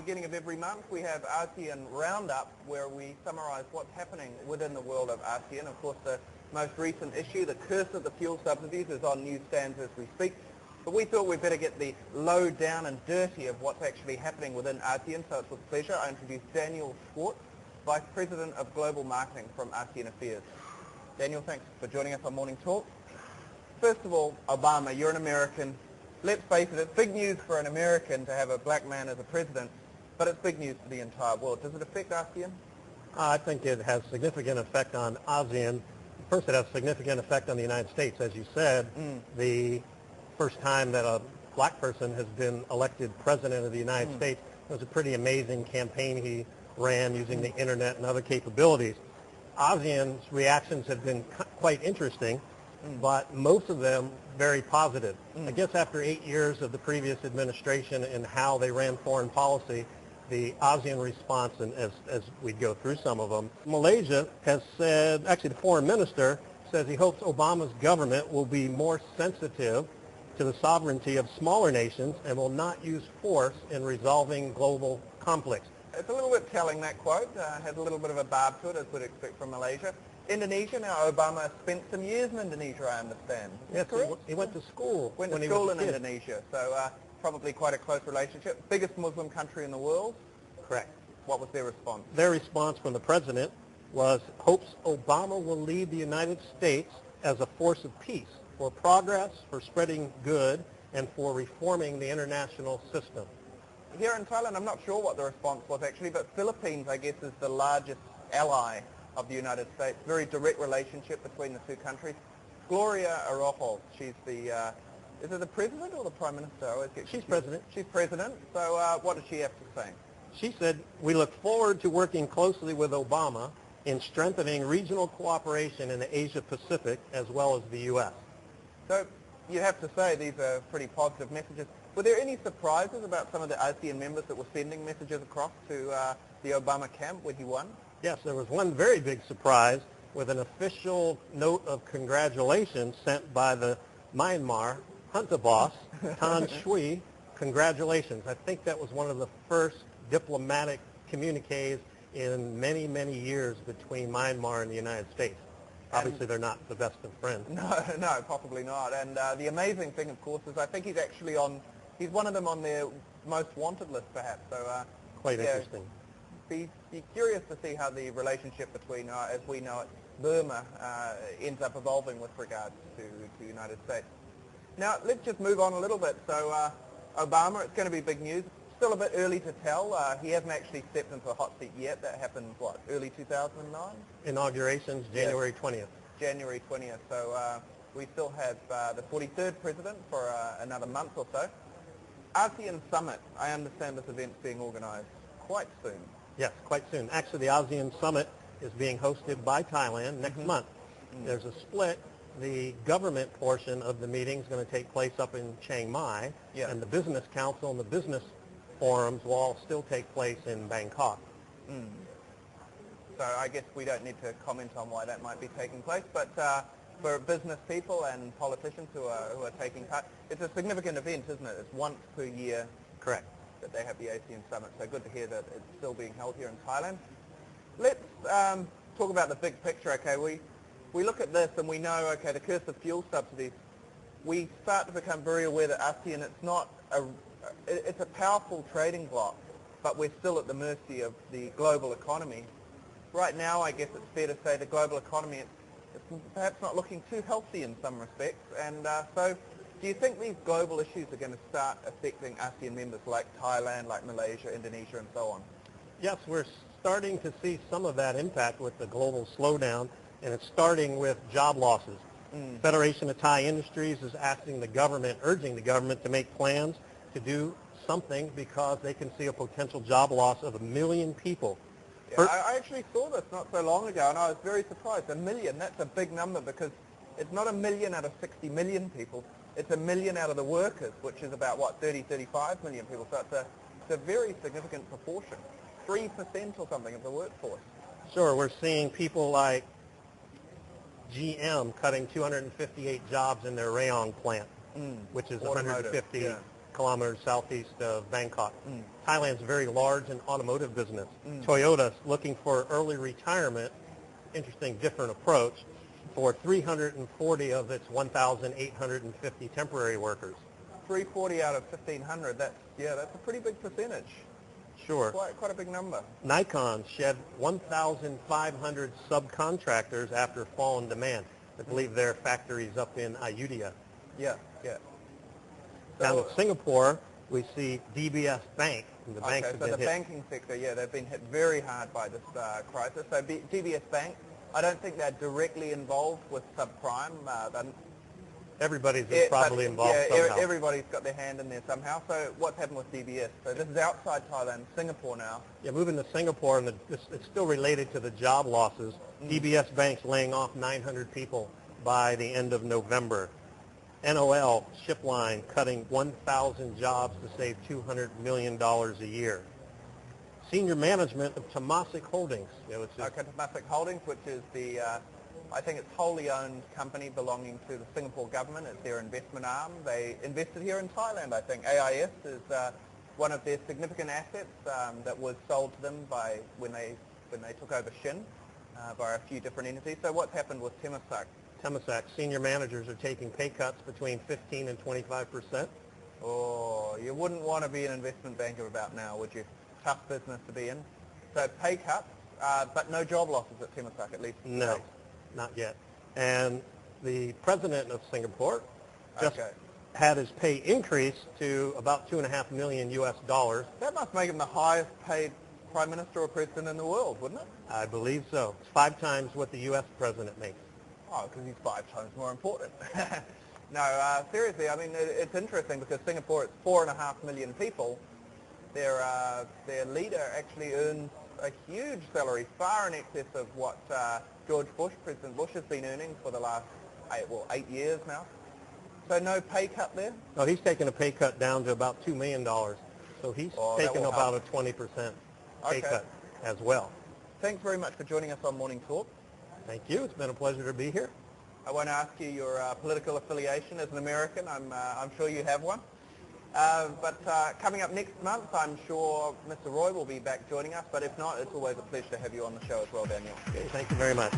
beginning of every month, we have ASEAN Roundup, where we summarize what's happening within the world of ASEAN. Of course, the most recent issue, the curse of the fuel subsidies, is on newsstands as we speak. But we thought we'd better get the low down and dirty of what's actually happening within ASEAN. So it's with pleasure I introduce Daniel Schwartz, Vice President of Global Marketing from AseanAffairs. Daniel, thanks for joining us on Morning Talk. First of all, Obama, you're an American. Let's face it, it's big news for an American to have a black man as a president, but it's big news for the entire world. Does it affect ASEAN? I think it has significant effect on ASEAN. First, it has significant effect on the United States. As you said, the first time that a black person has been elected president of the United States, it was a pretty amazing campaign he ran using the internet and other capabilities. ASEAN's reactions have been quite interesting, but most of them very positive. I guess after 8 years of the previous administration and how they ran foreign policy, the ASEAN response, and as we go through some of them, Malaysia has said, actually the foreign minister says he hopes Obama's government will be more sensitive to the sovereignty of smaller nations and will not use force in resolving global conflicts. It's a little bit telling, that quote. Has a little bit of a barb to it, as we'd expect from Malaysia. Indonesia, now Obama spent some years in Indonesia, I understand. Yes, he went to school. Went to school in Indonesia, so probably quite a close relationship. Biggest Muslim country in the world? Correct. What was their response? Their response from the president was hopes Obama will lead the United States as a force of peace, for progress, for spreading good, and for reforming the international system. Here in Thailand, I'm not sure what the response was actually, but Philippines, I guess, is the largest ally of the United States. Very direct relationship between the two countries. Gloria Arrojo, she's the, is it the president or the prime minister? I always get confused. She's president. She's president. So what does she have to say? She said, we look forward to working closely with Obama in strengthening regional cooperation in the Asia-Pacific as well as the U.S. So you have to say these are pretty positive messages. Were there any surprises about some of the ASEAN members that were sending messages across to the Obama camp when he won? Yes, there was one very big surprise with an official note of congratulations sent by the Myanmar junta boss, Tan Shui. Congratulations. I think that was one of the first diplomatic communiques in many, many years between Myanmar and the United States. Obviously, they're not the best of friends. No, possibly not. And the amazing thing, of course, is I think he's actually he's one of them on their most wanted list, perhaps. So quite interesting. Be curious to see how the relationship between, as we know it, Burma ends up evolving with regards to the United States. Now, let's just move on a little bit. So Obama, it's going to be big news. Still a bit early to tell. He hasn't actually stepped into the hot seat yet. That happened, what, early 2009? Inauguration's January 20th. January 20th. So we still have the 43rd president for another month or so. ASEAN Summit, I understand this event's being organized quite soon. Yes, quite soon. Actually, the ASEAN Summit is being hosted by Thailand next month. There's a split. The government portion of the meeting is going to take place up in Chiang Mai, and the Business Council and the business forums will all still take place in Bangkok. So I guess we don't need to comment on why that might be taking place, but for business people and politicians who are taking part, it's a significant event, isn't it? It's once per year. Correct. That they have the ASEAN Summit. So good to hear that it's still being held here in Thailand. Let's talk about the big picture. Okay, we look at this and we know, okay, the curse of fuel subsidies. We start to become very aware that ASEAN, it's a powerful trading bloc, but we're still at the mercy of the global economy. Right now, I guess it's fair to say the global economy it's perhaps not looking too healthy in some respects, and so do you think these global issues are going to start affecting ASEAN members like Thailand, like Malaysia, Indonesia, and so on? Yes, we're starting to see some of that impact with the global slowdown, and it's starting with job losses. Federation of Thai Industries is asking the government, urging the government to make plans to do something because they can see a potential job loss of 1 million people. Yeah, I actually saw this not so long ago, and I was very surprised. 1 million, that's a big number because it's not 1 million out of 60 million people. It's 1 million out of the workers, which is about, what, 30, 35 million people. So it's a very significant proportion, 3% or something of the workforce. Sure, we're seeing people like GM cutting 258 jobs in their Rayong plant, which is 150 kilometers southeast of Bangkok. Thailand's a very large in automotive business. Toyota's looking for early retirement, interesting, different approach, for 340 of its 1,850 temporary workers. 340 out of 1,500, that's a pretty big percentage. Sure. Quite a big number. Nikon shed 1,500 subcontractors after fall in demand. I believe their factory's up in Ayutthaya. Yeah. Down in Singapore, we see DBS Bank. And the banks have been the hit. banking sector, they've been hit very hard by this crisis. So DBS Bank, I don't think they're directly involved with subprime. Everybody's probably involved somehow. Everybody's got their hand in there somehow. So what's happened with DBS? So this is outside Thailand, Singapore now. Yeah, moving to Singapore, and it's still related to the job losses. DBS Bank's laying off 900 people by the end of November. NOL ship line cutting 1,000 jobs to save $200 million a year. Senior management of Temasek Holdings. Temasek Holdings, which is I think it's wholly owned company belonging to the Singapore government. It's their investment arm. They invested here in Thailand, I think. AIS is one of their significant assets that was sold to them when they took over Shin by a few different entities. So what's happened with Temasek? Temasek, senior managers are taking pay cuts between 15 and 25%. Oh, you wouldn't want to be an investment banker about now, would you? Tough business to be in. So pay cuts, but no job losses at Temasek, at least. No, not yet. And the president of Singapore just had his pay increase to about $2.5 million US. That must make him the highest paid prime minister or president in the world, wouldn't it? I believe so. It's 5 times what the U.S. president makes. Oh, because he's 5 times more important. No, seriously, I mean, it's interesting because Singapore, it's 4.5 million people. Their leader actually earns a huge salary, far in excess of what President Bush has been earning for the last 8 years now. So no pay cut there? No, he's taken a pay cut down to about $2 million. So he's taken about a 20% pay cut as well. Thanks very much for joining us on Morning Talk. Thank you. It's been a pleasure to be here. I won't ask you your political affiliation as an American. I'm sure you have one. But coming up next month, I'm sure Mr. Roy will be back joining us. But if not, it's always a pleasure to have you on the show as well, Daniel. Okay, thank you very much.